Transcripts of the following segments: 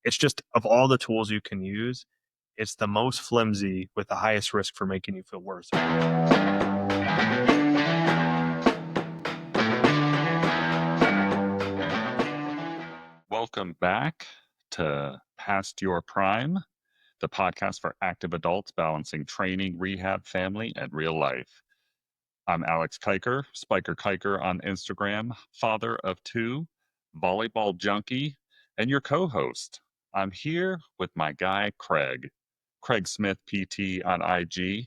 It's just, of all the tools you can use, it's the most flimsy with the highest risk for making you feel worse. Welcome back to Past Your Prime, the podcast for active adults balancing training, rehab, family, and real life. I'm Alex Kiker, Spiker Kiker on Instagram, father of two, volleyball junkie, and your co-host. I'm here with my guy, Craig Smith PT on IG.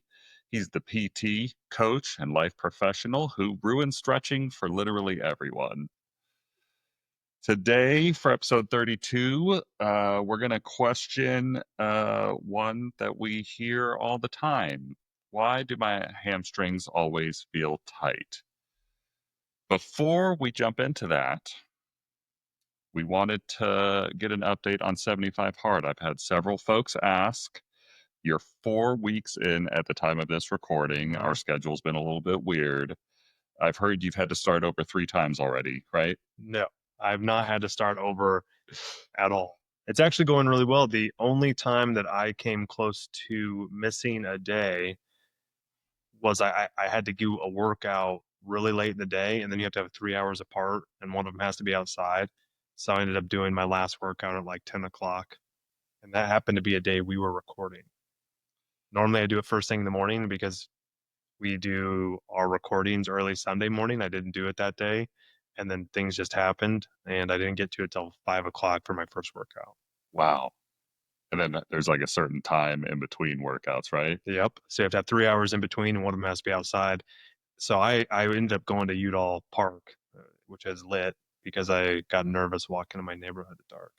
He's the PT, coach, and life professional who ruins stretching for literally everyone. Today, for episode 32, we're going to question one that we hear all the time. Why do my hamstrings always feel tight? Before we jump into that, we wanted to get an update on 75 Hard. I've had several folks ask. You're 4 weeks in at the time of this recording. Our schedule's been a little bit weird. I've heard you've had to start over 3 times already, right? No, I've not had to start over at all. It's actually going really well. The only time that I came close to missing a day was I had to do a workout really late in the day, and then you have to have 3 hours apart, and one of them has to be outside. So I ended up doing my last workout at like 10 o'clock, and that happened to be a day we were recording. Normally I do it first thing in the morning because we do our recordings early Sunday morning. I didn't do it that day, and then things just happened, and I didn't get to it till 5 o'clock for my first workout. Wow. And then there's like a certain time in between workouts, right? Yep. So you have to have 3 hours in between, and one of them has to be outside. So I ended up going to Udall Park, which is lit, because I got nervous walking in my neighborhood at dark.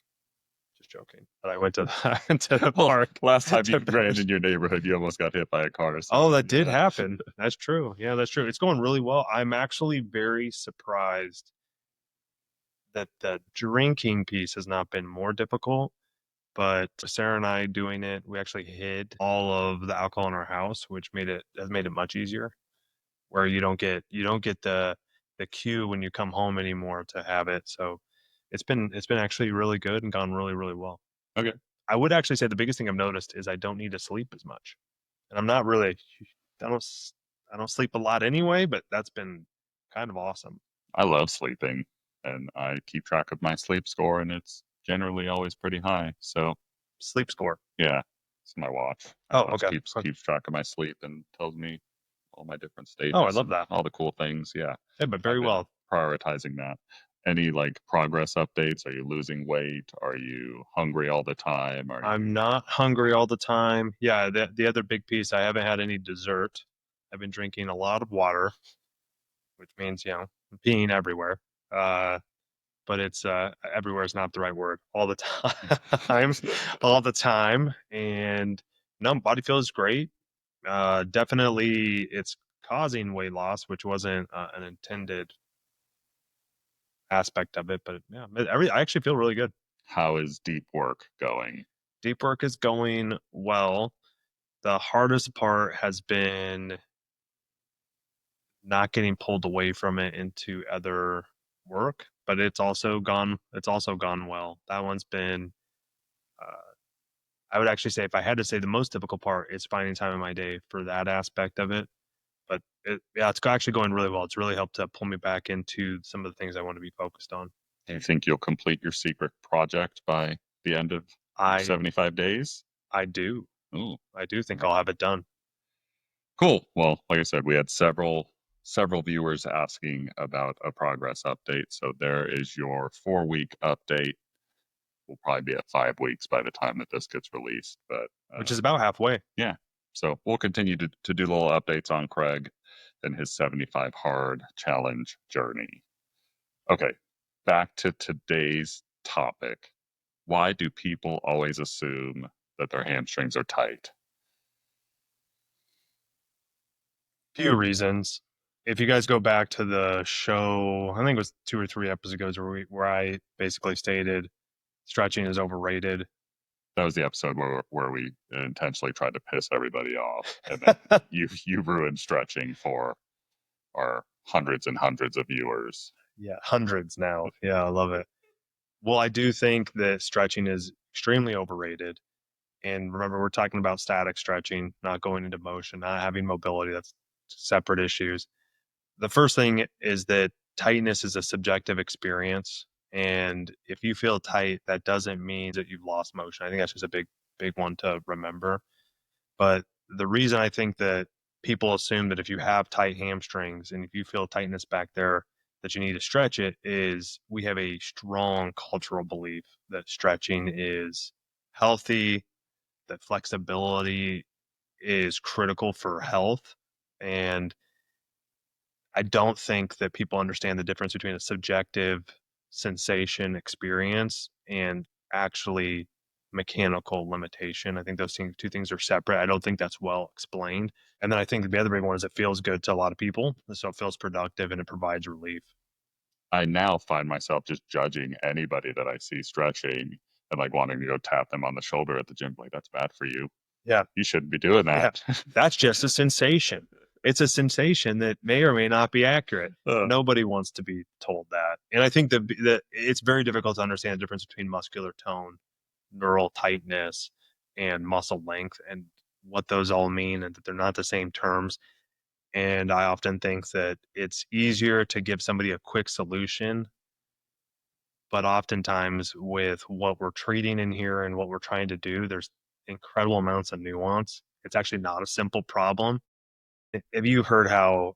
Just joking. But I went to the park. Last time you ran in your neighborhood, you almost got hit by a car. Oh, that did happen. That's true. Yeah, that's true. It's going really well. I'm actually very surprised that the drinking piece has not been more difficult. But Sarah and I doing it, we actually hid all of the alcohol in our house, which has made it much easier. Where you don't get the cue when you come home anymore to have it. So it's been actually really good and gone really, really well. Okay. I would actually say the biggest thing I've noticed is I don't need to sleep as much. And I'm not really I don't sleep a lot anyway, but that's been kind of awesome. I love sleeping, and I keep track of my sleep score, and it's generally always pretty high. So Sleep score. yeah, it's my watch. Oh, Watch okay. keeps track of my sleep and tells me all my different stages. Oh, I love that. All the cool things. Yeah. Yeah, but very well. Prioritizing that. Any like progress updates? Are you losing weight? Are you hungry all the time? I'm not hungry all the time. Yeah, the other big piece, I haven't had any dessert. I've been drinking a lot of water, which means, peeing everywhere. But it's everywhere is not the right word. All the time, all the time. And no, body feels great. Definitely it's causing weight loss, which wasn't an intended aspect of it, but yeah, I actually feel really good. How is deep work going? Deep work is going well. The hardest part has been not getting pulled away from it into other work, but it's also gone well. That one's been I would actually say, if I had to say, the most difficult part is finding time in my day for that aspect of it. But it's actually going really well. It's really helped to pull me back into some of the things I want to be focused on. Do you think you'll complete your secret project by the end of 75 days? I do. Ooh. I do think I'll have it done. Cool. Well, like I said, we had several viewers asking about a progress update. So there is your 4-week update. We'll probably be at 5 weeks by the time that this gets released, but which is about halfway. Yeah. So we'll continue to do little updates on Craig and his 75 Hard challenge journey. Okay, back to today's topic. Why do people always assume that their hamstrings are tight? Few reasons. If you guys go back to the show, I think it was 2 or 3 episodes where I basically stated stretching is overrated. That was the episode where we intentionally tried to piss everybody off, and then you ruined stretching for our hundreds and hundreds of viewers. Yeah, hundreds now. Yeah, I love it. Well, I do think that stretching is extremely overrated. And remember, we're talking about static stretching, not going into motion, not having mobility. That's separate issues. The first thing is that tightness is a subjective experience. And if you feel tight, that doesn't mean that you've lost motion. I think that's just a big one to remember. But the reason I think that people assume that if you have tight hamstrings and if you feel tightness back there, that you need to stretch it is we have a strong cultural belief that stretching is healthy, that flexibility is critical for health. And I don't think that people understand the difference between a subjective sensation experience and actually mechanical limitation. I think those two things are separate. I don't think that's well explained. And then I think the other big one is it feels good to a lot of people. So it feels productive and it provides relief. I now find myself just judging anybody that I see stretching and like wanting to go tap them on the shoulder at the gym. Like, that's bad for you. Yeah. You shouldn't be doing Yeah. that. That's just a sensation. It's a sensation that may or may not be accurate. Nobody wants to be told that. And I think that it's very difficult to understand the difference between muscular tone, neural tightness, and muscle length and what those all mean and that they're not the same terms. And I often think that it's easier to give somebody a quick solution, but oftentimes with what we're treating in here and what we're trying to do, there's incredible amounts of nuance. It's actually not a simple problem. Have you heard how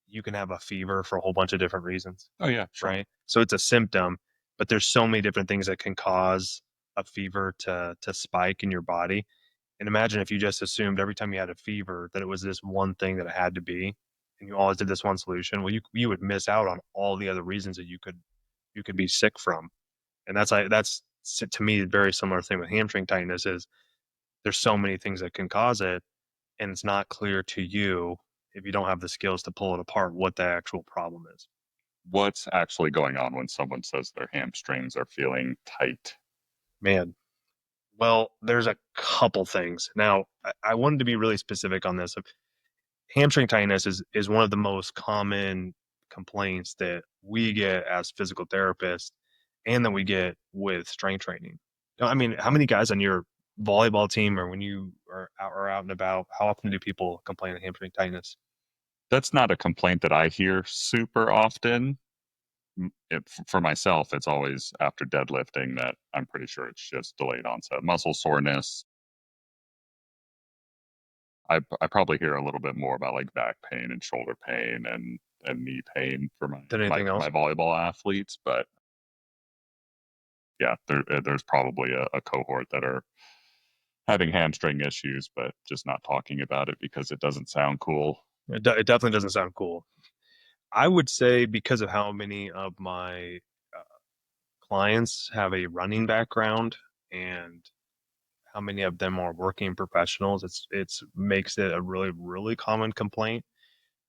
you can have a fever for a whole bunch of different reasons, Oh yeah, sure. right? So it's a symptom, but there's so many different things that can cause a fever to spike in your body. And imagine if you just assumed every time you had a fever that it was this one thing that it had to be, and you always did this one solution. Well, you would miss out on all the other reasons that you could be sick from. And that's to me a very similar thing with hamstring tightness is there's so many things that can cause it, and it's not clear to you if you don't have the skills to pull it apart what the actual problem is. What's actually going on when someone says their hamstrings are feeling tight? Man, well, there's a couple things. Now, I wanted to be really specific on this. Hamstring tightness is one of the most common complaints that we get as physical therapists and that we get with strength training. I mean, how many guys on your volleyball team or when you are out and about, how often do people complain of hamstring tightness? That's not a complaint that I hear super often. For myself, it's always after deadlifting that I'm pretty sure it's just delayed onset muscle soreness. I probably hear a little bit more about like back pain and shoulder pain and knee pain for Than anything else? my volleyball athletes, but yeah, there's probably a cohort that are having hamstring issues, but just not talking about it because it doesn't sound cool. It definitely doesn't sound cool. I would say because of how many of my uh, clients have a running background and how many of them are working professionals, it's makes it a really common complaint.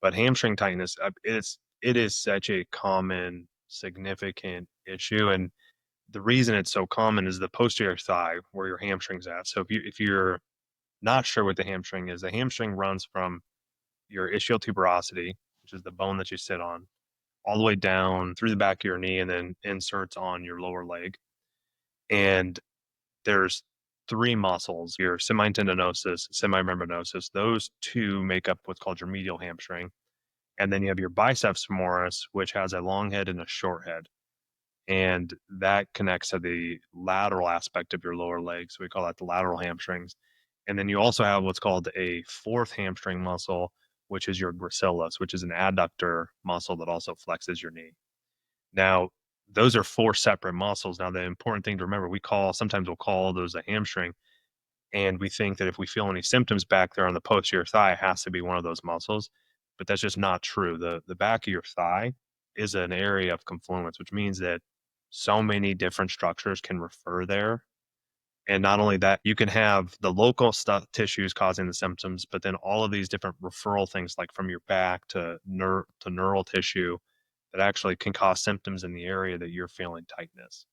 But hamstring tightness, it is such a common, significant issue, and the reason it's so common is the posterior thigh where your hamstring's at. So if you're not sure what the hamstring is, the hamstring runs from your ischial tuberosity, which is the bone that you sit on, all the way down through the back of your knee and then inserts on your lower leg. And there's three muscles, your semitendinosus, semimembranosus. Those two make up what's called your medial hamstring. And then you have your biceps femoris, which has a long head and a short head. And that connects to the lateral aspect of your lower leg. So we call that the lateral hamstrings. And then you also have what's called a fourth hamstring muscle, which is your gracilis, which is an adductor muscle that also flexes your knee. Now, those are four separate muscles. Now, the important thing to remember, sometimes we'll call those a hamstring, and we think that if we feel any symptoms back there on the posterior thigh, it has to be one of those muscles, but that's just not true. The back of your thigh is an area of confluence, which means that so many different structures can refer there. And not only that, you can have the local tissues causing the symptoms, but then all of these different referral things, like from your back to neural tissue, that actually can cause symptoms in the area that you're feeling tightness.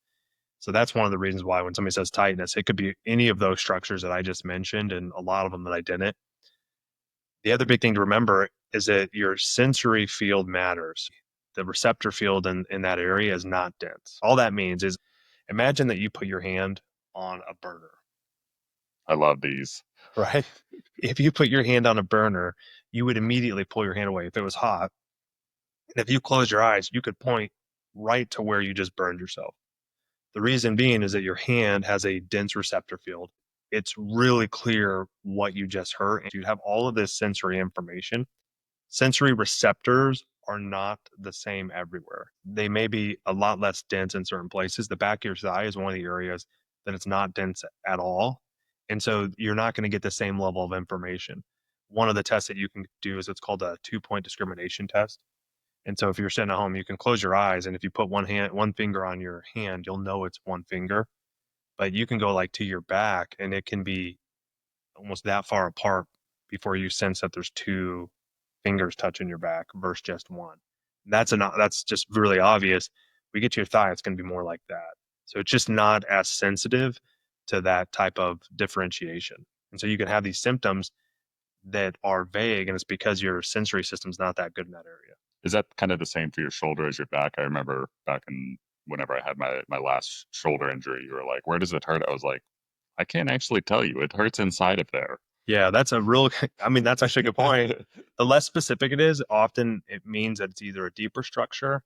So that's one of the reasons why when somebody says tightness, it could be any of those structures that I just mentioned and a lot of them that I didn't. The other big thing to remember is that your sensory field matters. The receptor field in that area is not dense. All that means is imagine that you put your hand on a burner, I love these. right? If you put your hand on a burner, you would immediately pull your hand away if it was hot. And if you close your eyes, you could point right to where you just burned yourself. The reason being is that your hand has a dense receptor field. It's really clear what you just hurt. And you have all of this sensory information. Sensory receptors are not the same everywhere. They may be a lot less dense in certain places. The back of your thigh is one of the areas that it's not dense at all. And so you're not going to get the same level of information. One of the tests that you can do is it's called a 2-point discrimination test. And so if you're sitting at home, you can close your eyes, and if you put one finger on your hand, you'll know it's one finger. But you can go like to your back, and it can be almost that far apart before you sense that there's two fingers touching your back versus just one. That's just really obvious. We get to your thigh, it's going to be more like that. So it's just not as sensitive to that type of differentiation. And so you can have these symptoms that are vague, and it's because your sensory system's not that good in that area. Is that kind of the same for your shoulder as your back? I remember back in whenever I had my last shoulder injury, you were like, "Where does it hurt?" I was like, "I can't actually tell you. It hurts inside of there." Yeah, that's a real, I mean, that's actually a good point. The less specific it is, often it means that it's either a deeper structure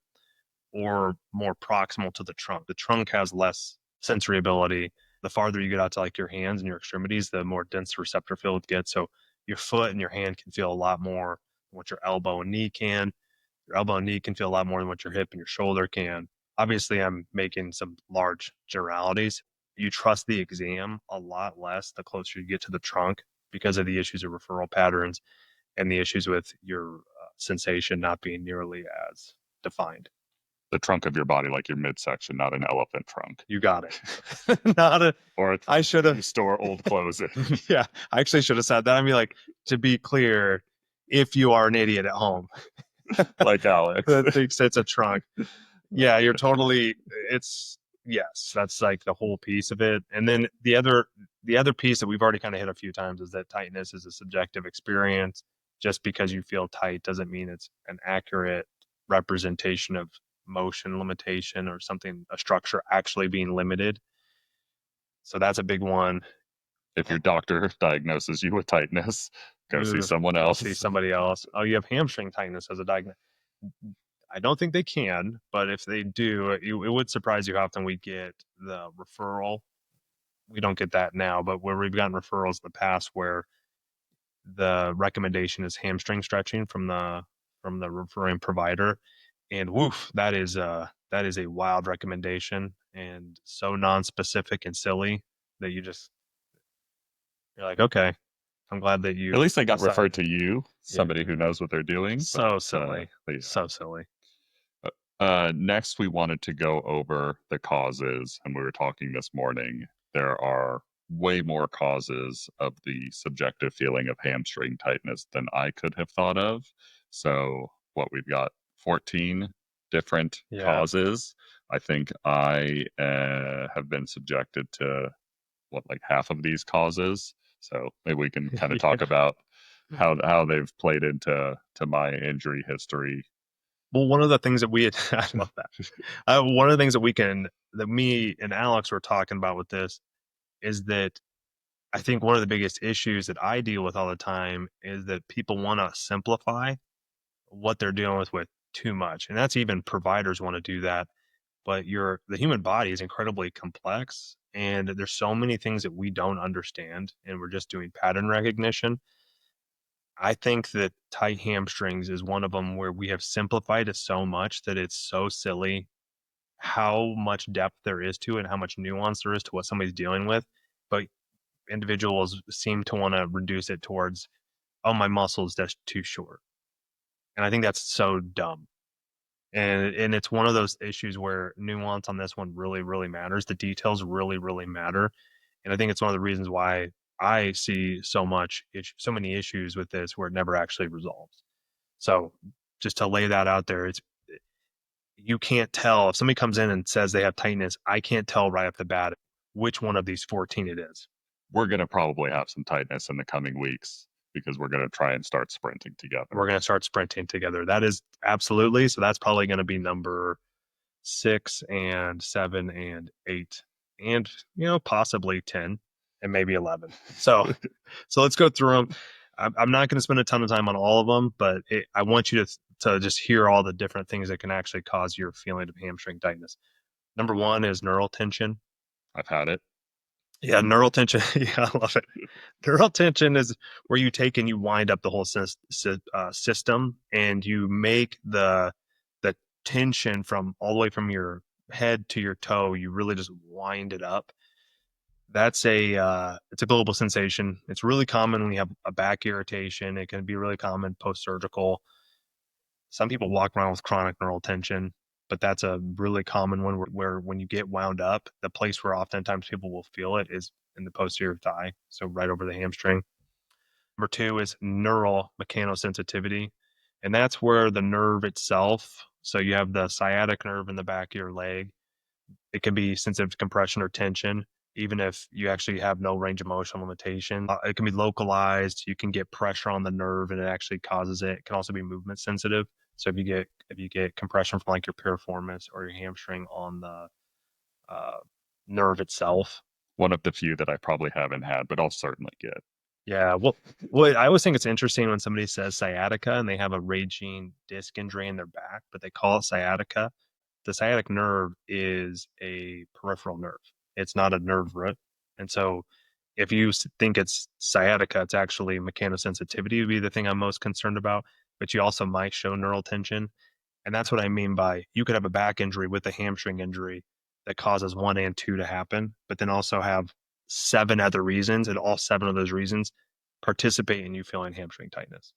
or more proximal to the trunk. The trunk has less sensory ability. The farther you get out to like your hands and your extremities, the more dense the receptor field gets. So your foot and your hand can feel a lot more than what your elbow and knee can. Your elbow and knee can feel a lot more than what your hip and your shoulder can. Obviously, I'm making some large generalities. You trust the exam a lot less the closer you get to the trunk because of the issues of referral patterns and the issues with your sensation not being nearly as defined. The trunk of your body, like your midsection, not an elephant trunk. You got it. Not a. Or I should you have. store old clothes in. Yeah, I actually should have said that. I mean, like, to be clear, if you are an idiot at home Like Alex. that thinks it's a trunk, yeah, you're totally. It's yes, that's like the whole piece of it. And then the other piece that we've already kind of hit a few times is that tightness is a subjective experience. Just because you feel tight doesn't mean it's an accurate representation of motion limitation or something, a structure actually being limited. So that's a big one. If your doctor diagnoses you with tightness, go see someone else. See somebody else. Oh, you have hamstring tightness as a diagnosis. I don't think they can, but if they do, it would surprise you how often we get the referral. We don't get that now, but where we've gotten referrals in the past where the recommendation is hamstring stretching from the referring provider, and woof, that is a wild recommendation and so non-specific and silly that you're like, okay, I'm glad that you At least they got decided. referred to you, somebody who knows what they're doing. So silly. Yeah. So silly. Next, we wanted to go over the causes, and we were talking this morning. There are way more causes of the subjective feeling of hamstring tightness than I could have thought of. So, what we've got 14 different causes. I think I have been subjected to like half of these causes. So maybe we can kind of talk about how they've played into my injury history. Well, one of the things that we had, I love that. One of the things that me and Alex were talking about with this is that I think one of the biggest issues that I deal with all the time is that people want to simplify what they're dealing with too much. And that's even providers want to do that. But the human body is incredibly complex, and there's so many things that we don't understand, and we're just doing pattern recognition. I think that tight hamstrings is one of them where we have simplified it so much that it's so silly how much depth there is to it and how much nuance there is to what somebody's dealing with. But individuals seem to want to reduce it towards, oh, my muscle is just too short. And I think that's so dumb. And it's one of those issues where nuance on this one really, really matters. The details really, really matter. And I think it's one of the reasons why I see so many issues with this where it never actually resolves. So just to lay that out there, you can't tell if somebody comes in and says they have tightness. I can't tell right off the bat which one of these 14 it is. We're going to probably have some tightness in the coming weeks because we're going to try and start sprinting together. We're going to start sprinting together. That is absolutely. So that's probably going to be number 6 and 7 and 8. and possibly 10 and maybe 11. So let's go through them. I'm not going to spend a ton of time on all of them, but I want you to just hear all the different things that can actually cause your feeling of hamstring tightness. Number one is neural tension. I've had it. Yeah, neural tension. Yeah, I love it. Neural tension is where you take and you wind up the whole system, and you make the tension from all the way from your head to your toe. You really just wind it up. That's it's a global sensation. It's really common when you have a back irritation. It can be really common post-surgical. Some people walk around with chronic neural tension, but that's a really common one where when you get wound up, the place where oftentimes people will feel it is in the posterior thigh, so right over the hamstring. Number two is neural mechanosensitivity, and that's where the nerve itself, so you have the sciatic nerve in the back of your leg. It can be sensitive to compression or tension, even if you actually have no range of motion limitation. It can be localized. You can get pressure on the nerve, and it actually causes it. It can also be movement sensitive. So if you get compression from like your piriformis or your hamstring on the uh, nerve itself. One of the few that I probably haven't had, but I'll certainly get. Yeah, well, I always think it's interesting when somebody says sciatica and they have a raging disc injury in their back, but they call it sciatica. The sciatic nerve is a peripheral nerve. It's not a nerve root. And so if you think it's sciatica, it's actually mechanosensitivity would be the thing I'm most concerned about, but you also might show neural tension. And that's what I mean by you could have a back injury with a hamstring injury that causes one and two to happen, but then also have seven other reasons, and all seven of those reasons participate in you feeling hamstring tightness,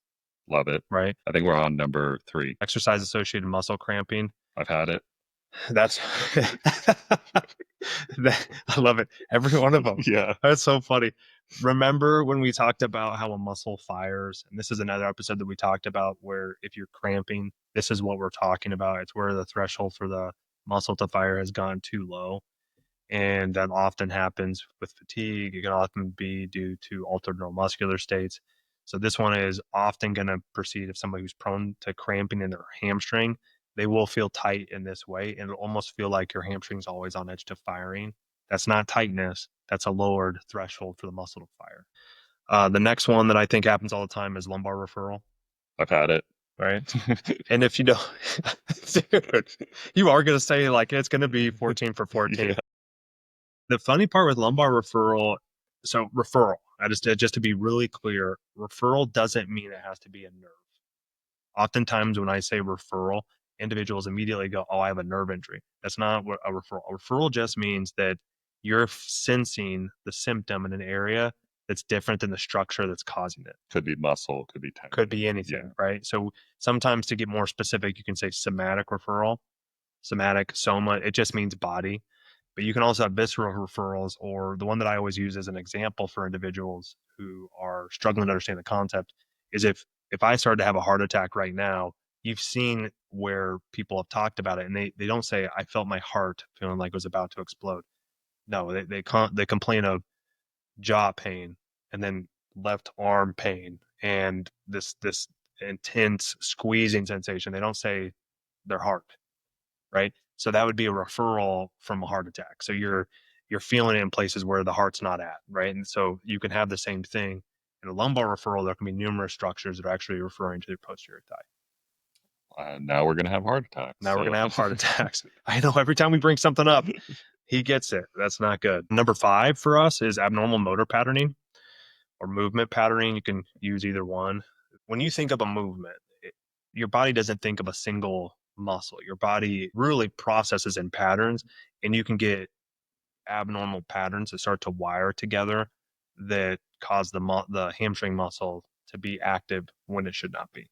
Love it. right? I think we're on number 3. Exercise associated muscle cramping. I've had it. That's I love it. Every one of them. Yeah. That's so funny. Remember when we talked about how a muscle fires? And this is another episode that we talked about where if you're cramping, this is what we're talking about. It's where the threshold for the muscle to fire has gone too low. And that often happens with fatigue. It can often be due to altered neuromuscular states. So this one is often going to proceed if somebody who's prone to cramping in their hamstring, they will feel tight in this way, and it'll almost feel like your hamstring's always on edge to firing. That's not tightness. That's a lowered threshold for the muscle to fire. The next one that I think happens all the time is lumbar referral, I've had it. right? And if you don't, dude, you are going to say like it's going to be 14 for 14. Yeah. The funny part with lumbar referral, so referral, just to be really clear, referral doesn't mean it has to be a nerve. Oftentimes when I say referral, individuals immediately go, "Oh, I have a nerve injury." That's not what a referral. A referral just means that you're sensing the symptom in an area that's different than the structure that's causing it. Could be muscle, could be tendon. Could be anything, Yeah. right? So sometimes to get more specific, you can say somatic referral, somatic, soma, it just means body. But you can also have visceral referrals, or the one that I always use as an example for individuals who are struggling to understand the concept is if I started to have a heart attack right now, you've seen where people have talked about it and they don't say, I felt my heart feeling like it was about to explode. No, they complain of jaw pain and then left arm pain and this intense squeezing sensation. They don't say their heart, right? So that would be a referral from a heart attack. So you're feeling it in places where the heart's not at, right? And so you can have the same thing in a lumbar referral. There can be numerous structures that are actually referring to the posterior thigh. Now we're going to have heart attacks. Now we're gonna have heart attacks. I know every time we bring something up, he gets it. That's not good. Number 5 for us is abnormal motor patterning or movement patterning. You can use either one. When you think of a movement, your body doesn't think of a single muscle. Your body really processes in patterns, and you can get abnormal patterns that start to wire together that cause the hamstring muscle to be active when it should not be.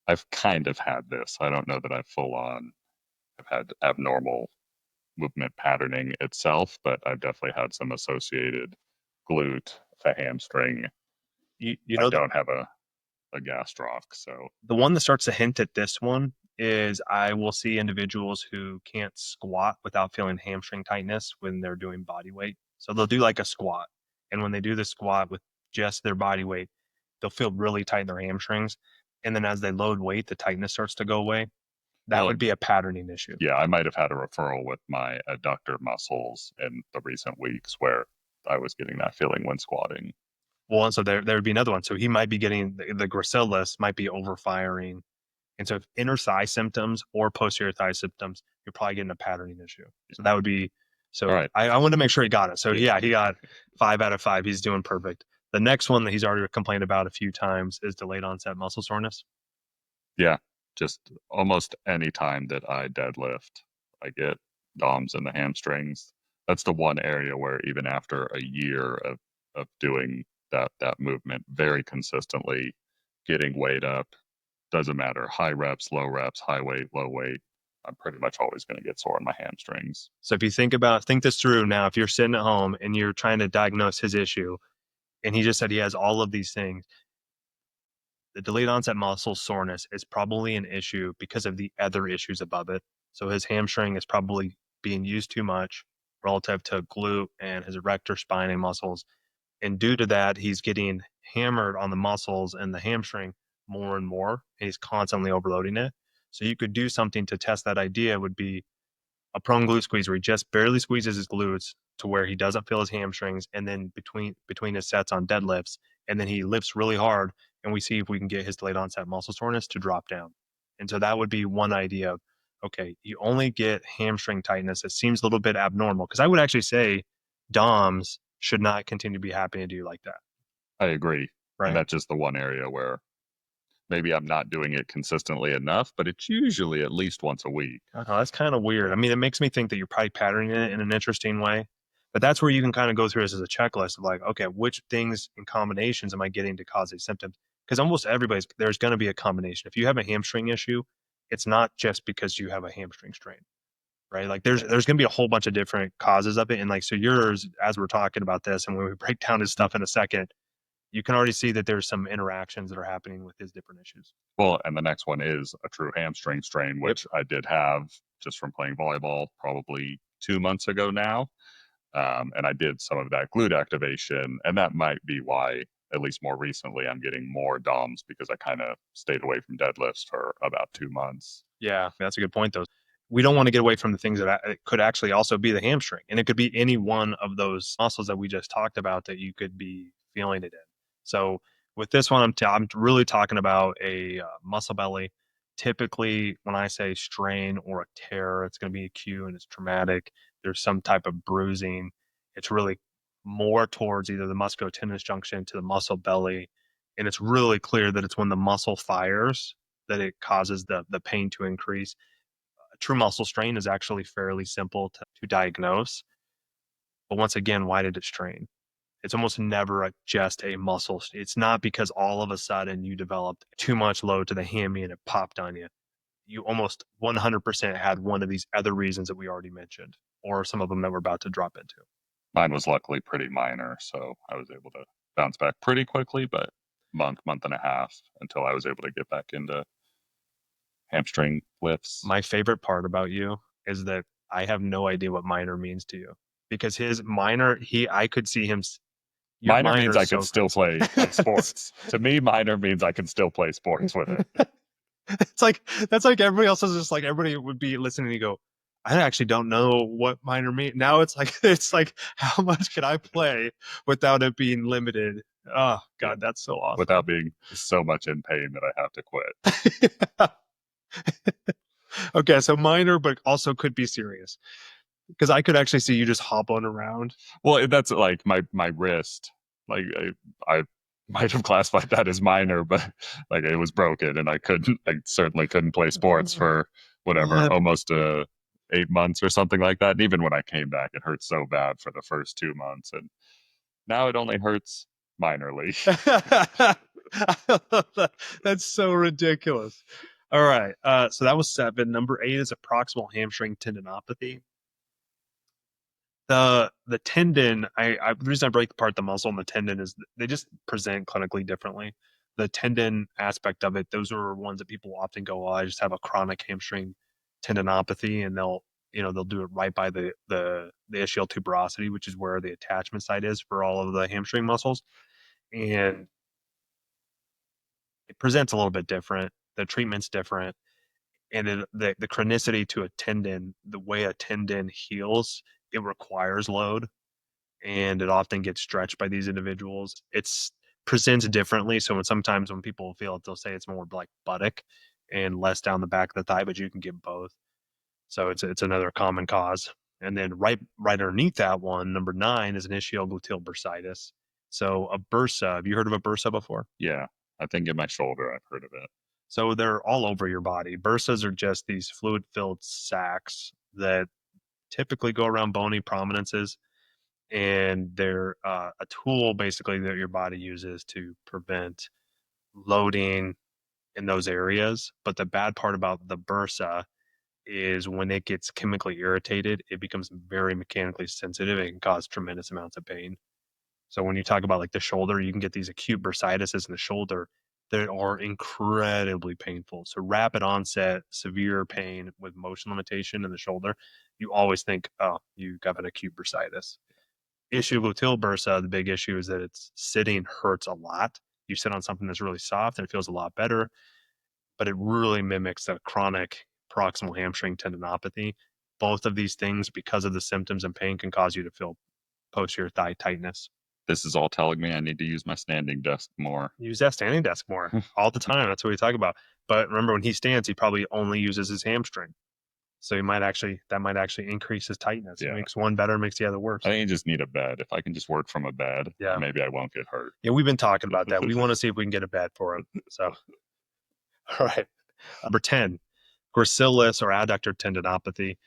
I've kind of had this. I don't know that I've full on have had abnormal movement patterning itself, but I've definitely had some associated glute, a hamstring. You I know, don't have a gastroc, so the one that starts to hint at this one is I will see individuals who can't squat without feeling hamstring tightness when they're doing body weight. So they'll do like a squat. And when they do the squat with just their body weight, they'll feel really tight in their hamstrings. And then as they load weight, the tightness starts to go away. that would be a patterning issue. Yeah, I might have had a referral with my adductor muscles in the recent weeks where I was getting that feeling when squatting. Well, and so there would be another one. So he might be getting the Gracilis might be overfiring. And so if inner thigh symptoms or posterior thigh symptoms, you're probably getting a patterning issue. So that would be, so All right. I wanted to make sure he got it. So yeah, he got 5 out of 5. He's doing perfect. The next one that he's already complained about a few times is delayed onset muscle soreness. Yeah, just almost any time that I deadlift, I get DOMs in the hamstrings. That's the one area where even after a year of doing that movement very consistently, getting weight up, doesn't matter, high reps, low reps, high weight, low weight, I'm pretty much always going to get sore in my hamstrings. So if you think this through now, if you're sitting at home and you're trying to diagnose his issue, and he just said he has all of these things, the delayed onset muscle soreness is probably an issue because of the other issues above it. So his hamstring is probably being used too much relative to glute and his erector spine muscles. And due to that, he's getting hammered on the muscles and the hamstring more and more. And he's constantly overloading it. So you could do something to test that idea would be a prone glute squeeze where he just barely squeezes his glutes to where he doesn't feel his hamstrings, and then between his sets on deadlifts, and then he lifts really hard, and we see if we can get his delayed onset muscle soreness to drop down. And so that would be one idea of, okay, you only get hamstring tightness. It seems a little bit abnormal because I would actually say DOMs should not continue to be happening to you like that. I agree. Right. And that's just the one area where maybe I'm not doing it consistently enough, but it's usually at least once a week. Oh, that's kind of weird. I mean, it makes me think that you're probably patterning it in an interesting way. But that's where you can kind of go through this as a checklist of like, okay, which things in combinations am I getting to cause these symptoms? Because almost there's going to be a combination. If you have a hamstring issue, it's not just because you have a hamstring strain, right? Like there's going to be a whole bunch of different causes of it. And like, so yours, as we're talking about this, and when we break down his stuff in a second, you can already see that there's some interactions that are happening with his different issues. Well, and the next one is a true hamstring strain, which I did have just from playing volleyball probably 2 months ago now. And I did some of that glute activation, and that might be why, at least more recently, I'm getting more DOMs because I kind of stayed away from deadlifts for about 2 months. Yeah, that's a good point, though. We don't want to get away from the things that it could actually also be the hamstring, and it could be any one of those muscles that we just talked about that you could be feeling it in. So with this one, I'm really talking about a muscle belly. Typically, when I say strain or a tear, it's going to be acute and it's traumatic. There's some type of bruising. It's really more towards either the musculotendinous junction to the muscle belly, and it's really clear that it's when the muscle fires that it causes the pain to increase. A true muscle strain is actually fairly simple to diagnose. But once again, why did it strain? It's almost never just a muscle. It's not because all of a sudden you developed too much load to the hammy and it popped on you. You almost 100% had one of these other reasons that we already mentioned, or some of them that we're about to drop into. Mine was luckily pretty minor, so I was able to bounce back pretty quickly, but month and a half until I was able to get back into hamstring lifts. My favorite part about you is that I have no idea what minor means to you because his minor, I could see him. Minor means I can still play sports. To me, minor means I can still play sports with it. It's like, that's like everybody else is just like, everybody would be listening and you go, I actually don't know what minor means. Now it's like, how much can I play without it being limited? Oh God, that's so awesome. Without being so much in pain that I have to quit. Okay, so minor, but also could be serious. Because I could actually see you just hobbling around. Well, that's like my wrist. Like I might have classified that as minor, but like it was broken, and I certainly couldn't play sports for whatever, almost 8 months or something like that. And even when I came back, it hurt so bad for the first 2 months, and now it only hurts minorly. I love that. That's so ridiculous. All right, so that was 7. Number 8 is a proximal hamstring tendinopathy. The tendon, the reason I break apart the muscle and the tendon is they just present clinically differently. The tendon aspect of it, those are ones that people often go, oh, I just have a chronic hamstring tendinopathy, and they'll do it right by the ischial tuberosity, which is where the attachment site is for all of the hamstring muscles. And it presents a little bit different. The treatment's different. And the chronicity to a tendon, the way a tendon heals, it requires load, and it often gets stretched by these individuals. It's presents differently. So sometimes when people feel it, they'll say it's more like buttock and less down the back of the thigh, but you can get both. So it's another common cause. And then right underneath that one, number 9 is an ischiogluteal bursitis. So a bursa, have you heard of a bursa before? Yeah, I think in my shoulder I've heard of it. So they're all over your body. Bursas are just these fluid-filled sacs that typically go around bony prominences, and they're a tool basically that your body uses to prevent loading in those areas. But the bad part about the bursa is when it gets chemically irritated, it becomes very mechanically sensitive and can cause tremendous amounts of pain. So when you talk about like the shoulder, you can get these acute bursitis in the shoulder that are incredibly painful. So rapid onset, severe pain with motion limitation in the shoulder, you always think, oh, you got an acute bursitis. Issue gluteal bursa, the big issue is that it's sitting hurts a lot. You sit on something that's really soft and it feels a lot better, but it really mimics a chronic proximal hamstring tendinopathy. Both of these things, because of the symptoms and pain, can cause you to feel posterior thigh tightness. This is all telling me I need to use my standing desk more. Use that standing desk more all the time. That's what we talk about. But remember, when he stands, he probably only uses his hamstring. So that might actually increase his tightness. Yeah. It makes one better, makes the other worse. I think you just need a bed. If I can just work from a bed, Yeah. maybe I won't get hurt. Yeah, we've been talking about that. We want to see if we can get a bed for him. So, all right. Number 10, Gracilis or adductor tendinopathy.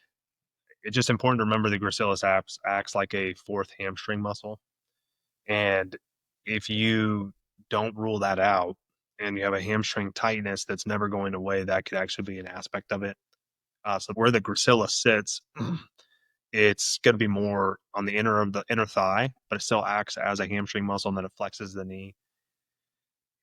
It's just important to remember the Gracilis acts like a fourth hamstring muscle. And if you don't rule that out and you have a hamstring tightness that's never going away, that could actually be an aspect of it. So where the gracilis sits, it's going to be more on the inner thigh, but it still acts as a hamstring muscle and then it flexes the knee.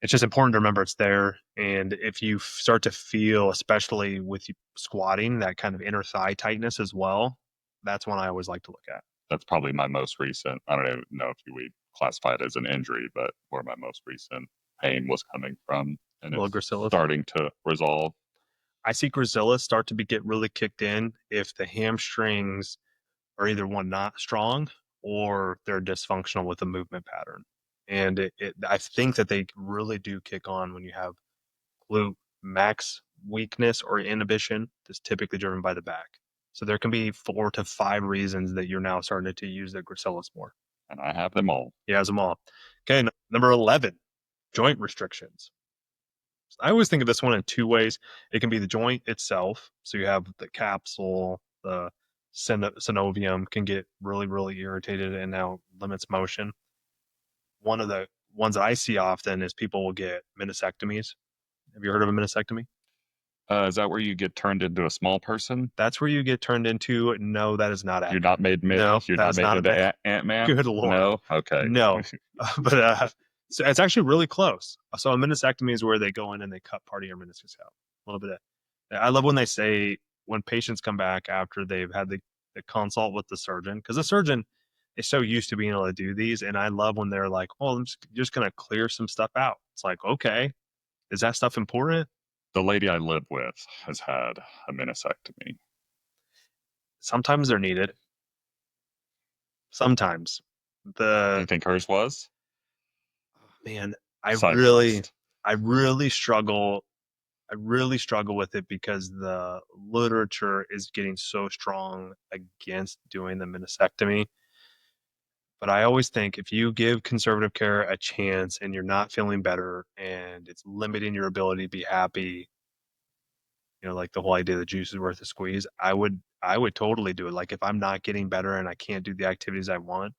It's just important to remember it's there. And if you start to feel, especially with squatting, that kind of inner thigh tightness as well, that's one I always like to look at. That's probably my most recent. I don't even know if you would classify it as an injury, but where my most recent pain was coming from, and it's Gracilis starting to resolve. I see Gracilis start to get really kicked in if the hamstrings are either one not strong or they're dysfunctional with the movement pattern. And I think that they really do kick on when you have glute max weakness or inhibition that's typically driven by the back. So there can be 4 to 5 reasons that you're now starting to use the Gracilis more. And I have them all. He has them all. Okay, number 11, joint restrictions. I always think of this one in 2 ways. It can be the joint itself. So you have the capsule, the synovium can get really, really irritated and now limits motion. One of the ones that I see often is people will get meniscectomies. Have you heard of a meniscectomy? Is that where you get turned into a small person? That's where you get turned into. No, that is not accurate. You're not made No, you're not that's made not into Ant-Man? Good Lord. No? Okay. No. But so it's actually really close. So a meniscectomy is where they go in and they cut part of your meniscus out. A little bit of. I love when they say when patients come back after they've had the consult with the surgeon, because the surgeon is so used to being able to do these, and I love when they're like, "Oh, I'm just going to clear some stuff out." It's like, okay, is that stuff important? The lady I live with has had a meniscectomy. Sometimes they're needed. Sometimes. You think hers was? Man, Sideways. I really struggle with it because the literature is getting so strong against doing the meniscectomy. But I always think if you give conservative care a chance and you're not feeling better and it's limiting your ability to be happy, like the whole idea the juice is worth a squeeze, I would totally do it. Like if I'm not getting better and I can't do the activities I want.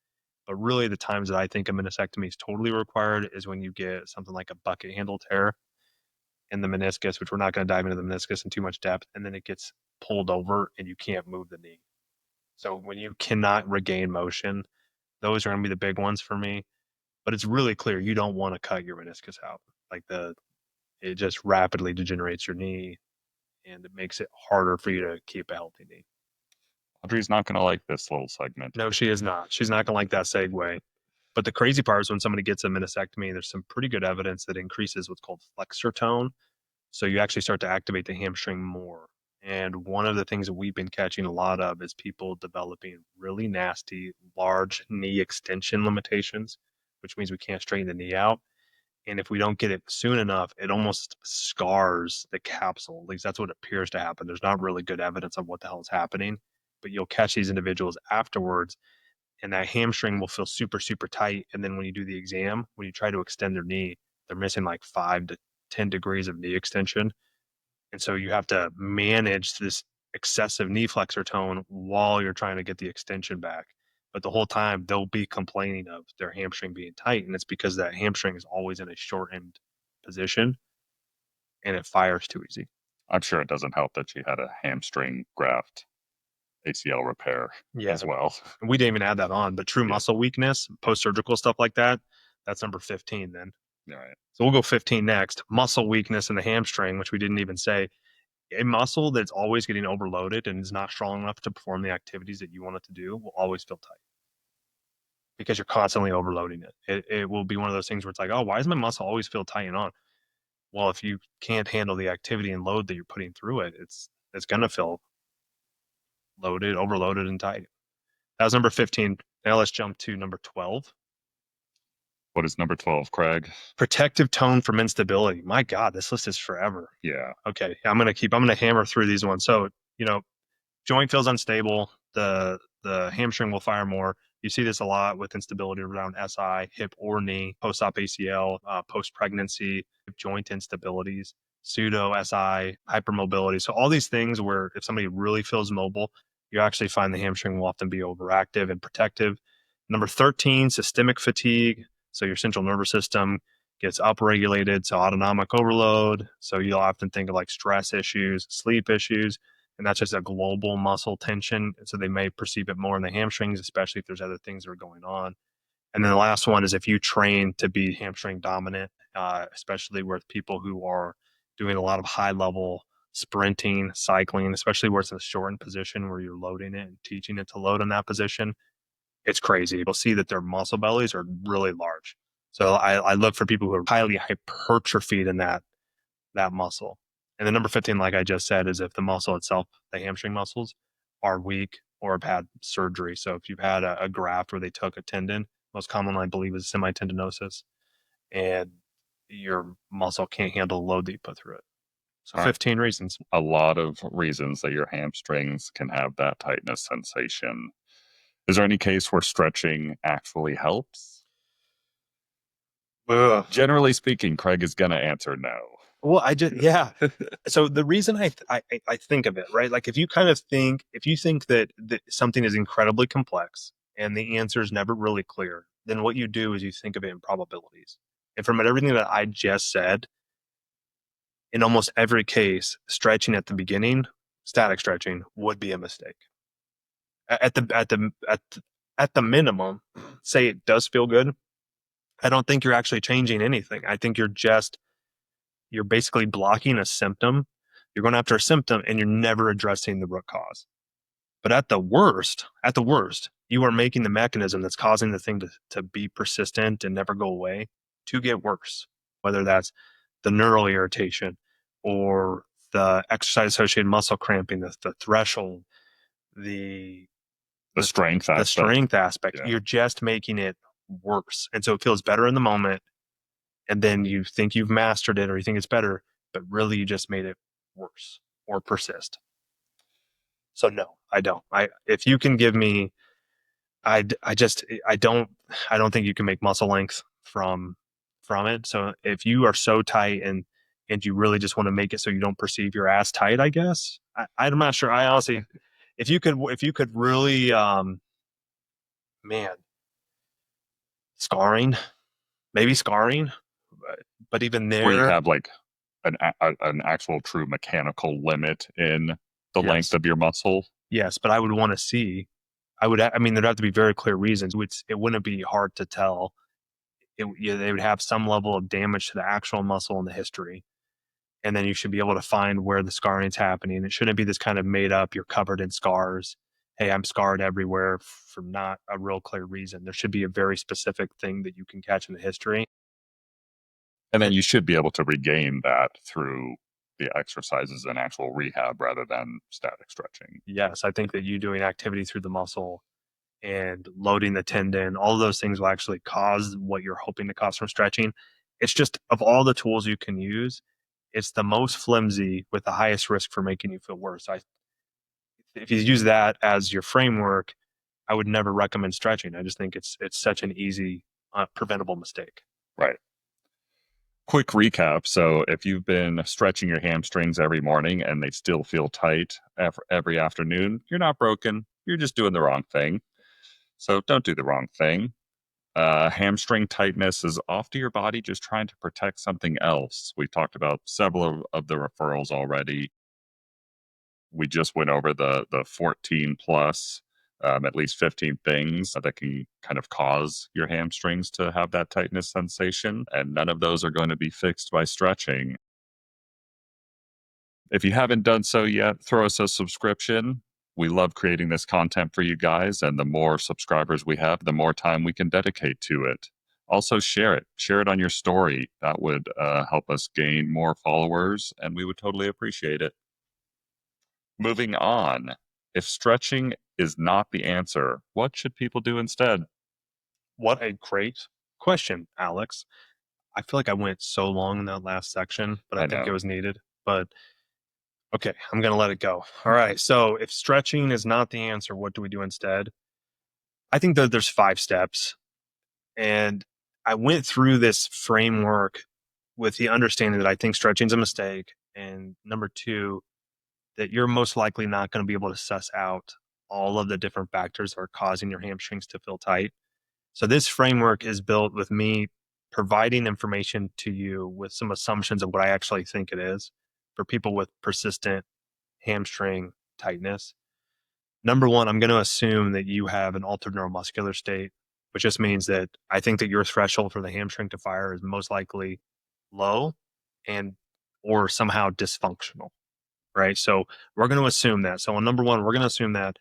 But really the times that I think a meniscectomy is totally required is when you get something like a bucket handle tear in the meniscus, which we're not going to dive into the meniscus in too much depth, and then it gets pulled over and you can't move the knee. So when you cannot regain motion, those are going to be the big ones for me. But it's really clear you don't want to cut your meniscus out. Like it just rapidly degenerates your knee and it makes it harder for you to keep a healthy knee. Audrey's not going to like this little segment. No, she is not. She's not going to like that segue. But the crazy part is when somebody gets a meniscectomy, there's some pretty good evidence that increases what's called flexor tone. So you actually start to activate the hamstring more. And one of the things that we've been catching a lot of is people developing really nasty, large knee extension limitations, which means we can't straighten the knee out. And if we don't get it soon enough, it almost scars the capsule. At least that's what appears to happen. There's not really good evidence of what the hell is happening, but you'll catch these individuals afterwards, and that hamstring will feel super, super tight. And then when you do the exam, when you try to extend their knee, they're missing like 5 to 10 degrees of knee extension. And so you have to manage this excessive knee flexor tone while you're trying to get the extension back. But the whole time they'll be complaining of their hamstring being tight. And it's because that hamstring is always in a shortened position and it fires too easy. I'm sure it doesn't help that she had a hamstring graft ACL repair as well. We didn't even add that on, but true muscle weakness, post-surgical stuff like that, that's number 15 then. All right. So we'll go 15 next. Muscle weakness in the hamstring, which we didn't even say. A muscle that's always getting overloaded and is not strong enough to perform the activities that you want it to do will always feel tight because you're constantly overloading it. It will be one of those things where it's like, oh, why does my muscle always feel tight and on? Well, if you can't handle the activity and load that you're putting through it, it's going to feel loaded, overloaded, and tight. That was number 15. Now let's jump to number 12. What is number 12, Craig? Protective tone from instability. My God, this list is forever. Yeah. Okay. I'm going to hammer through these ones. So, joint feels unstable. The hamstring will fire more. You see this a lot with instability around SI, hip or knee, post-op ACL, post-pregnancy, joint instabilities, pseudo SI, hypermobility. So all these things where if somebody really feels mobile, you actually find the hamstring will often be overactive and protective. Number 13, systemic fatigue. So your central nervous system gets upregulated, so autonomic overload. So you'll often think of like stress issues, sleep issues, and that's just a global muscle tension. So they may perceive it more in the hamstrings, especially if there's other things that are going on. And then the last one is if you train to be hamstring dominant, especially with people who are doing a lot of high level sprinting, cycling, especially where it's in a shortened position where you're loading it and teaching it to load in that position, it's crazy. You'll see that their muscle bellies are really large. So I look for people who are highly hypertrophied in that muscle. And the number 15, like I just said, is if the muscle itself, the hamstring muscles, are weak or have had surgery. So if you've had a graft where they took a tendon, most commonly I believe is semitendinosis, and your muscle can't handle the load that you put through it. So 15 reasons. A lot of reasons that your hamstrings can have that tightness sensation. Is there any case where stretching actually helps? Generally speaking, Craig is going to answer no. Well, So the reason I think of it, right? Like if you think that something is incredibly complex and the answer is never really clear, then what you do is you think of it in probabilities. And from everything that I just said, in almost every case, stretching at the beginning, static stretching, would be a mistake. At the minimum, say it does feel good. I don't think you're actually changing anything. I think you're basically blocking a symptom. You're going after a symptom and you're never addressing the root cause. But at the worst, you are making the mechanism that's causing the thing to be persistent and never go away to get worse, whether that's the neural irritation or the exercise associated muscle cramping, the threshold, the strength aspect. The strength aspect. Yeah. You're just making it worse. And so it feels better in the moment. And then you think you've mastered it or you think it's better, but really you just made it worse or persist. So no, I don't. If you can give me, I don't think you can make muscle length from it. So if you are so tight and you really just want to make it so you don't perceive your ass tight, I guess I'm not sure. I honestly, if you could really, maybe scarring, but even there, where you have like an actual true mechanical limit in the length of your muscle. Yes, but I would want to see. there'd have to be very clear reasons. It wouldn't be hard to tell. They would have some level of damage to the actual muscle in the history. And then you should be able to find where the scarring is happening. It shouldn't be this kind of made up, you're covered in scars. Hey, I'm scarred everywhere for not a real clear reason. There should be a very specific thing that you can catch in the history. And then you should be able to regain that through the exercises and actual rehab rather than static stretching. Yes, I think that you doing activity through the muscle and loading the tendon, all of those things will actually cause what you're hoping to cause from stretching. It's just of all the tools you can use, it's the most flimsy with the highest risk for making you feel worse. If you use that as your framework, I would never recommend stretching. I just think it's such an easy, preventable mistake. Right. Quick recap. So if you've been stretching your hamstrings every morning and they still feel tight every afternoon, you're not broken. You're just doing the wrong thing. So don't do the wrong thing. Hamstring tightness is off to your body just trying to protect something else. We talked about several of the referrals already. We just went over the 14 plus, at least 15 things that can kind of cause your hamstrings to have that tightness sensation. And none of those are going to be fixed by stretching. If you haven't done so yet, throw us a subscription. We love creating this content for you guys, and the more subscribers we have, the more time we can dedicate to it. Also, share it. Share it on your story. That would help us gain more followers, and we would totally appreciate it. Moving on. If stretching is not the answer, what should people do instead? What a great question, Alex. I feel like I went so long in that last section, but I I think it know. was needed. But okay, I'm going to let it go. All right. So if stretching is not the answer, what do we do instead? I think that there's 5 steps. And I went through this framework with the understanding that I think stretching is a mistake. And number 2, that you're most likely not going to be able to suss out all of the different factors that are causing your hamstrings to feel tight. So this framework is built with me providing information to you with some assumptions of what I actually think it is for people with persistent hamstring tightness. Number 1, I'm going to assume that you have an altered neuromuscular state, which just means that I think that your threshold for the hamstring to fire is most likely low and or somehow dysfunctional, right? So we're going to assume that. So on number 1, we're going to assume that,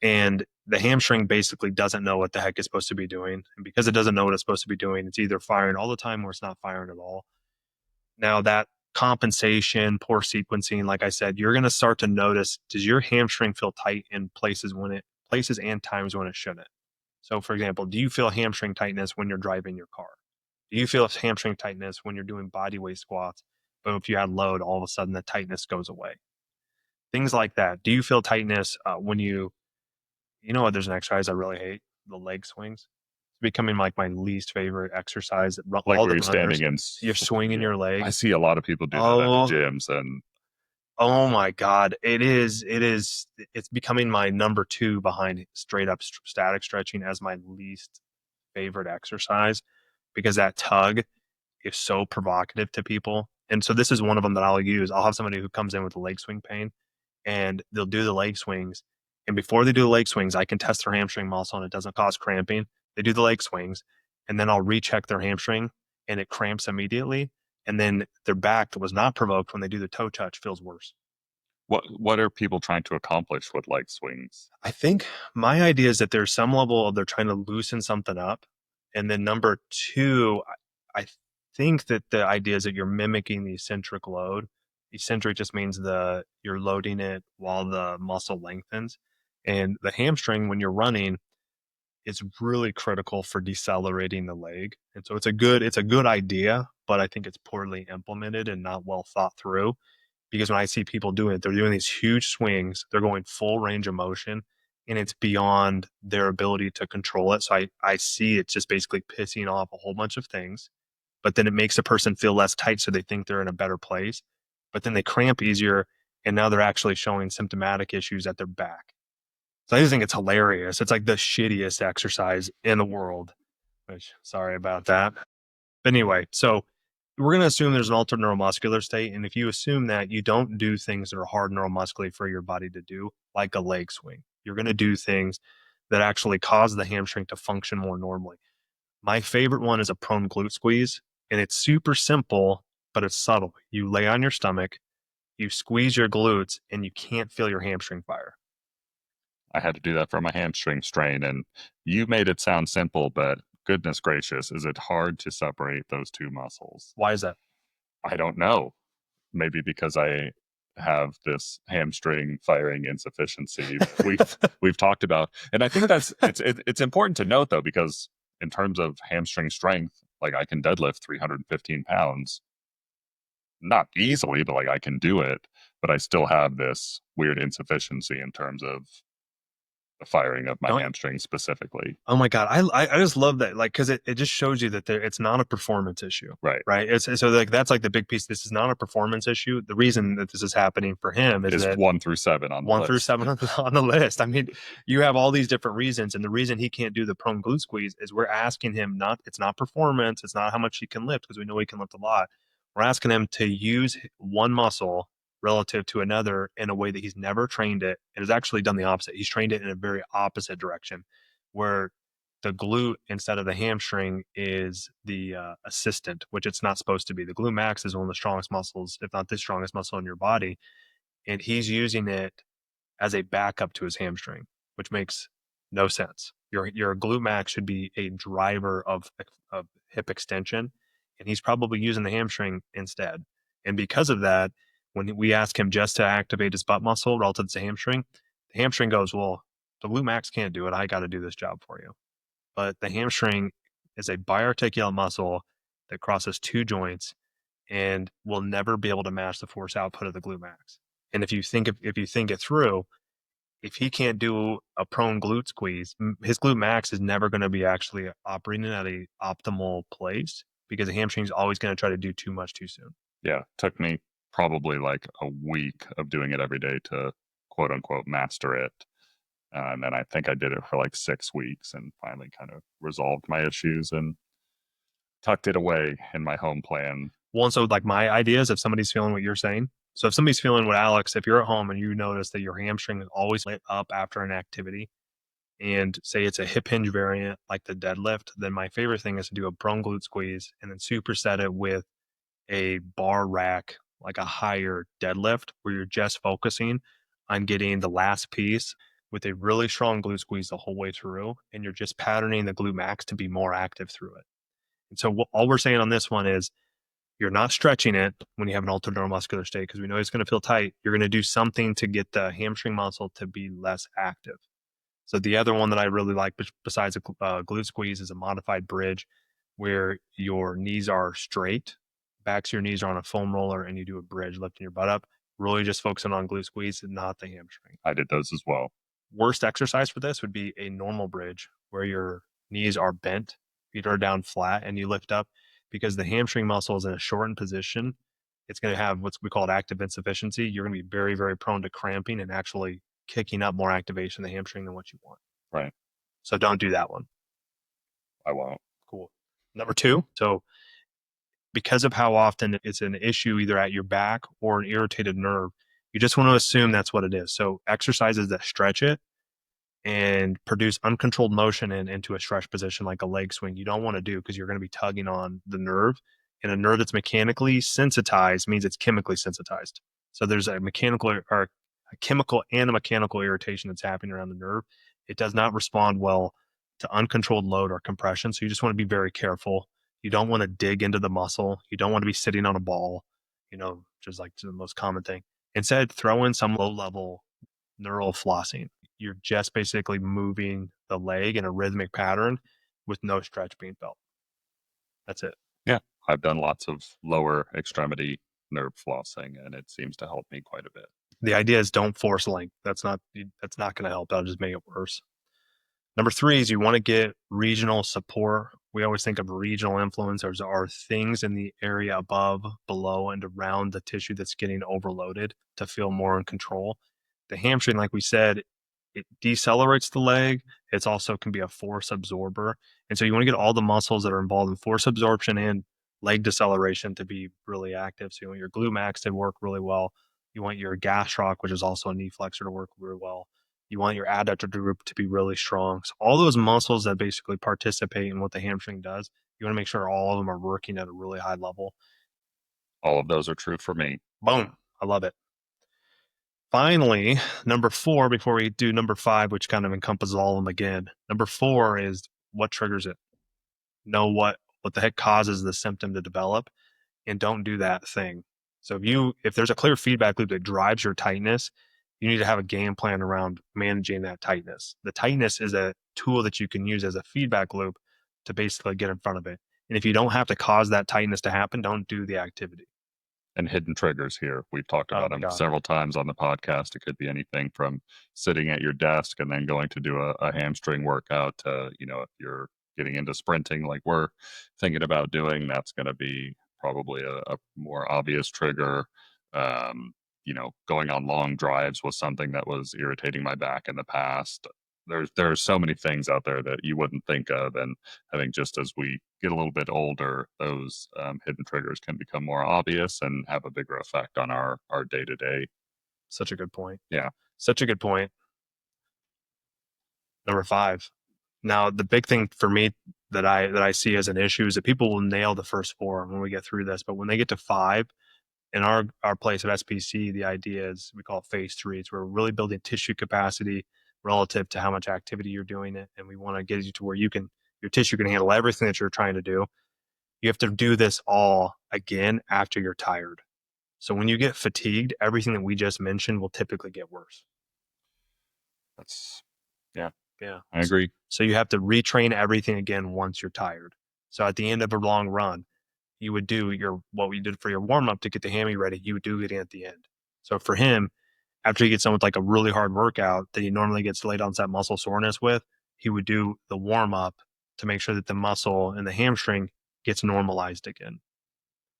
and the hamstring basically doesn't know what the heck it's supposed to be doing. And because it doesn't know what it's supposed to be doing, it's either firing all the time or it's not firing at all. Now that compensation, poor sequencing, like I said, you're going to start to notice, does your hamstring feel tight in places and times when it shouldn't? So for example, do you feel hamstring tightness when you're driving your car? Do you feel hamstring tightness when you're doing body weight squats? But if you add load, all of a sudden the tightness goes away. Things like that. Do you feel tightness when you know what? There's an exercise I really hate: the leg swings. It's becoming like my least favorite exercise. Like All where the you're runners, standing in. you're swinging Yeah. your I legs. see a lot of people do that at Oh, gyms, and oh my God! It is. It is. It's becoming my number 2 behind straight up static stretching as my least favorite exercise because that tug is so provocative to people. And so this is one of them that I'll use. I'll have somebody who comes in with a leg swing pain and they'll do the leg swings. And before they do the leg swings, I can test their hamstring muscle and it doesn't cause cramping. They do the leg swings and then I'll recheck their hamstring and it cramps immediately. And then their back that was not provoked when they do the toe touch feels worse. what are people trying to accomplish with leg swings? I think my idea is that there's some level of they're trying to loosen something up. And then number 2, I think that the idea is that you're mimicking the eccentric load. Eccentric just means you're loading it while the muscle lengthens. And the hamstring, when you're running, is really critical for decelerating the leg. And so it's a good idea, but I think it's poorly implemented and not well thought through. Because when I see people doing it, they're doing these huge swings, they're going full range of motion, and it's beyond their ability to control it. So I see it's just basically pissing off a whole bunch of things, but then it makes a person feel less tight so they think they're in a better place. But then they cramp easier, and now they're actually showing symptomatic issues at their back. So I just think it's hilarious. It's like the shittiest exercise in the world, which sorry about that. But anyway, so we're going to assume there's an altered neuromuscular state. And if you assume that, you don't do things that are hard neuromuscularly for your body to do, like a leg swing. You're going to do things that actually cause the hamstring to function more normally. My favorite one is a prone glute squeeze. And it's super simple, but it's subtle. You lay on your stomach, you squeeze your glutes, and you can't feel your hamstring fire. I had to do that for my hamstring strain, and you made it sound simple, but goodness gracious, is it hard to separate those two muscles? Why is that? I don't know. maybe because I have this hamstring firing insufficiency that we've talked about. And I think it's important to note though, because in terms of hamstring strength, like I can deadlift 315 pounds, not easily, but like I can do it, but I still have this weird insufficiency in terms of the firing of my Don't hamstring specifically. Oh my God. I just love that. Like, cause it just shows you that it's not a performance issue, Right. right? It's so like, that's like the big piece. This is not a performance issue. The reason that this is happening for him is Is that 1 through 7 on the 1 through 7 list. on the list. I mean, you have all these different reasons. And the reason he can't do the prone glute squeeze is we're asking him it's not performance. It's not how much he can lift because we know he can lift a lot. We're asking him to use one muscle relative to another in a way that he's never trained it and has actually done the opposite. He's trained it in a very opposite direction where the glute instead of the hamstring is the assistant, which it's not supposed to be. The glute max is one of the strongest muscles, if not the strongest muscle in your body. And he's using it as a backup to his hamstring, which makes no sense. Your glute max should be a driver of hip extension, and he's probably using the hamstring instead. And because of that, when we ask him just to activate his butt muscle relative to the hamstring goes, well, the glute max can't do it. I got to do this job for you. But the hamstring is a biarticulate muscle that crosses two joints and will never be able to match the force output of the glute max. And if you think it through, if he can't do a prone glute squeeze, his glute max is never going to be actually operating at a optimal place because the hamstring is always going to try to do too much too soon. Yeah. Took me probably like a week of doing it every day to quote unquote master it. And then I think I did it for like 6 weeks and finally kind of resolved my issues and tucked it away in my home plan. Well, and so like my idea is if somebody's feeling what you're saying, so if somebody's feeling what Alex, if you're at home and you notice that your hamstring is always lit up after an activity, and say it's a hip hinge variant like the deadlift, then my favorite thing is to do a prone glute squeeze and then superset it with a bar rack, like a higher deadlift where you're just focusing on getting the last piece with a really strong glute squeeze the whole way through. And you're just patterning the glute max to be more active through it. And so all we're saying on this one is you're not stretching it when you have an altered neuromuscular state because we know it's going to feel tight. You're going to do something to get the hamstring muscle to be less active. So the other one that I really like besides a glute squeeze is a modified bridge where your knees are straight, backs of your knees are on a foam roller, and you do a bridge, lifting your butt up, really just focusing on glute squeeze and not the hamstring. I did those as well. Worst exercise for this would be a normal bridge where your knees are bent, feet are down flat, and you lift up because the hamstring muscle is in a shortened position. It's going to have what we call active insufficiency. You're going to be very, very prone to cramping and actually kicking up more activation in the hamstring than what you want. Right. So don't do that one. I won't. Cool. Number 2. So because of how often it's an issue either at your back or an irritated nerve, you just want to assume that's what it is. So exercises that stretch it and produce uncontrolled motion into a stretch position like a leg swing, you don't want to do because you're going to be tugging on the nerve. And a nerve that's mechanically sensitized means it's chemically sensitized. So there's a mechanical or a chemical and a mechanical irritation that's happening around the nerve. It does not respond well to uncontrolled load or compression. So you just want to be very careful. You don't want to dig into the muscle. You don't want to be sitting on a ball, just like the most common thing. Instead, throw in some low level neural flossing. You're just basically moving the leg in a rhythmic pattern with no stretch being felt. That's it. Yeah. I've done lots of lower extremity nerve flossing and it seems to help me quite a bit. The idea is don't force length. That's not going to help. That'll just make it worse. Number 3 is you want to get regional support. We always think of regional influencers are things in the area above, below, and around the tissue that's getting overloaded to feel more in control. The hamstring, like we said, it decelerates the leg. It's also can be a force absorber. And so you want to get all the muscles that are involved in force absorption and leg deceleration to be really active. So you want your glute max to work really well. You want your gastroc, which is also a knee flexor, to work really well. You want your adductor group to be really strong. So all those muscles that basically participate in what the hamstring does, you want to make sure all of them are working at a really high level. All of those are true for me. Boom. I love it. Finally, number 4, before we do number 5, which kind of encompasses all of them again, number 4 is what triggers it. Know what the heck causes the symptom to develop and don't do that thing. So if there's a clear feedback loop that drives your tightness, you need to have a game plan around managing that tightness. The tightness is a tool that you can use as a feedback loop to basically get in front of it. And if you don't have to cause that tightness to happen, don't do the activity. And hidden triggers here. We've talked Oh about my them God. several times on the podcast. It could be anything from sitting at your desk and then going to do a hamstring workout to, if you're getting into sprinting like we're thinking about doing, that's going to be probably a more obvious trigger. Going on long drives was something that was irritating my back in the past. There's so many things out there that you wouldn't think of, and I think just as we get a little bit older, those hidden triggers can become more obvious and have a bigger effect on our day to day. Such a good point. Yeah. Such a good point. Number 5. Now, the big thing for me that I see as an issue is that people will nail the first 4 when we get through this, but when they get to 5, in our place at SPC, the idea is we call it phase 3. It's where we're really building tissue capacity relative to how much activity you're doing it, and we want to get you to where your tissue can handle everything that you're trying to do. You have to do this all again after you're tired. So when you get fatigued, everything that we just mentioned will typically get worse. Yeah, I agree. So you have to retrain everything again once you're tired. So at the end of a long run, you would do what we did for your warm up to get the hammy ready. You would do it at the end. So for him, after he gets done with like a really hard workout that he normally gets late onset muscle soreness with, he would do the warm up to make sure that the muscle and the hamstring gets normalized again.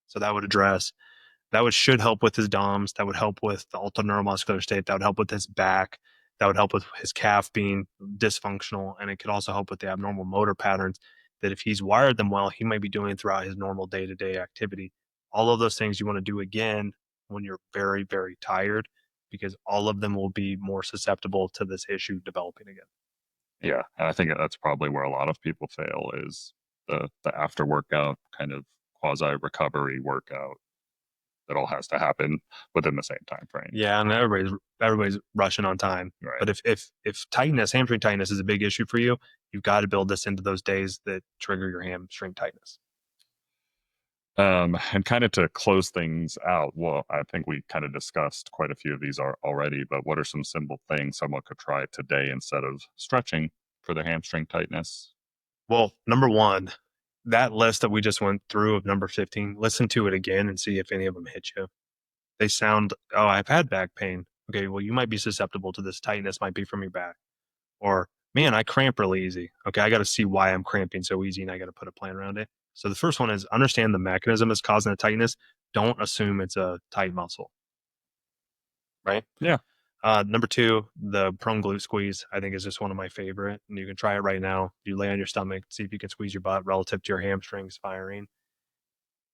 So that should help with his DOMs. That would help with the ultra neuromuscular state. That would help with his back. That would help with his calf being dysfunctional. And it could also help with the abnormal motor patterns that if he's wired them well, he might be doing throughout his normal day-to-day activity. All of those things you want to do again when you're very, very tired, because all of them will be more susceptible to this issue developing again. Yeah, and I think that's probably where a lot of people fail is the after workout kind of quasi recovery workout that all has to happen within the same time frame. Yeah, and everybody's rushing on time. Right. But if tightness, hamstring tightness is a big issue for you, you've got to build this into those days that trigger your hamstring tightness. And kind of to close things out, well, I think we kind of discussed quite a few of these already, but what are some simple things someone could try today instead of stretching for their hamstring tightness? Well, number 1, that list that we just went through of number 15, listen to it again and see if any of them hit you. They sound, oh, I've had back pain. Okay, well, you might be susceptible to this. Tightness might be from your back. Or, man, I cramp really easy. Okay, I got to see why I'm cramping so easy and I got to put a plan around it. So the first one is understand the mechanism that's causing the tightness. Don't assume it's a tight muscle. Right? Yeah. Number 2, the prone glute squeeze, I think is just one of my favorite. And you can try it right now. You lay on your stomach, see if you can squeeze your butt relative to your hamstrings firing.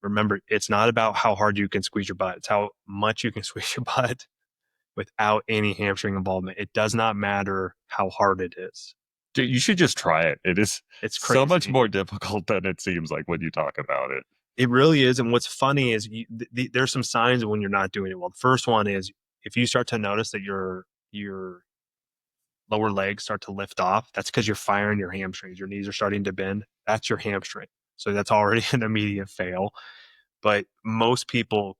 Remember, it's not about how hard you can squeeze your butt. It's how much you can squeeze your butt without any hamstring involvement. It does not matter how hard it is. Dude, you should just try it. It's crazy. So much more difficult than it seems like when you talk about it. It really is. And what's funny is there's some signs when you're not doing it well. The first one is if you start to notice that your lower legs start to lift off, that's because you're firing your hamstrings. Your knees are starting to bend. That's your hamstring. So that's already an immediate fail. But most people,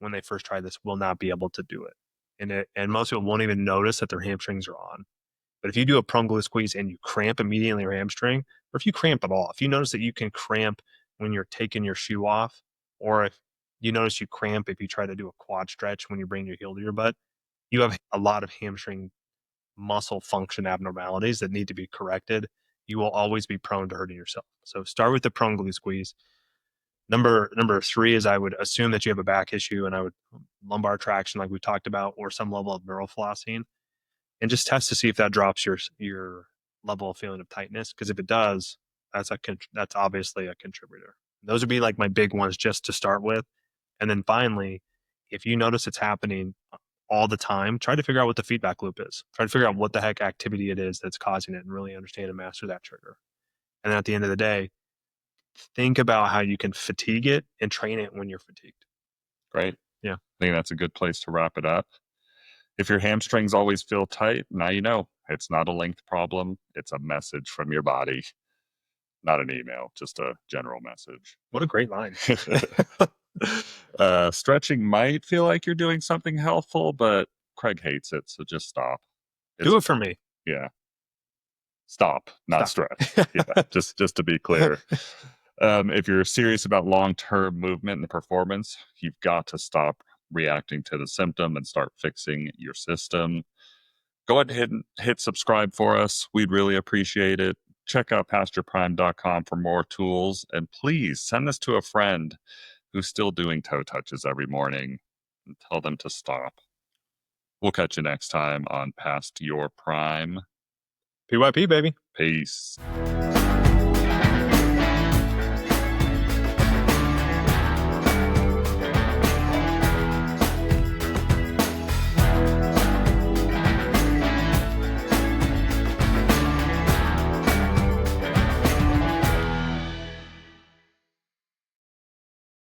when they first try this, will not be able to do it. And most people won't even notice that their hamstrings are on. But if you do a prone glute squeeze and you cramp immediately your hamstring, or if you cramp at all, if you notice that you can cramp when you're taking your shoe off, or if you notice you cramp if you try to do a quad stretch when you bring your heel to your butt, you have a lot of hamstring muscle function abnormalities that need to be corrected. You will always be prone to hurting yourself. So start with the prone glute squeeze. Number 3 is I would assume that you have a back issue, and I would lumbar traction like we talked about, or some level of neural flossing, and just test to see if that drops your level of feeling of tightness. Because if it does, that's obviously a contributor. Those would be like my big ones just to start with. And then finally, if you notice it's happening all the time, try to figure out what the feedback loop is. Try to figure out what the heck activity it is that's causing it and really understand and master that trigger. And then at the end of the day, think about how you can fatigue it and train it when you're fatigued. Great. Yeah. I think that's a good place to wrap it up. If your hamstrings always feel tight, now you know it's not a length problem. It's a message from your body, not an email, just a general message. What a great line. Stretching might feel like you're doing something healthful, but Craig hates it, so just stop. Do it for me. Yeah. Stop, not stretch. Yeah, just to be clear. If you're serious about long-term movement and performance, you've got to stop reacting to the symptom and start fixing your system. Go ahead and hit subscribe for us. We'd really appreciate it. Check out pastureprime.com for more tools. And please send this to a friend who's still doing toe touches every morning and tell them to stop. We'll catch you next time on Past Your Prime. PYP, baby. Peace.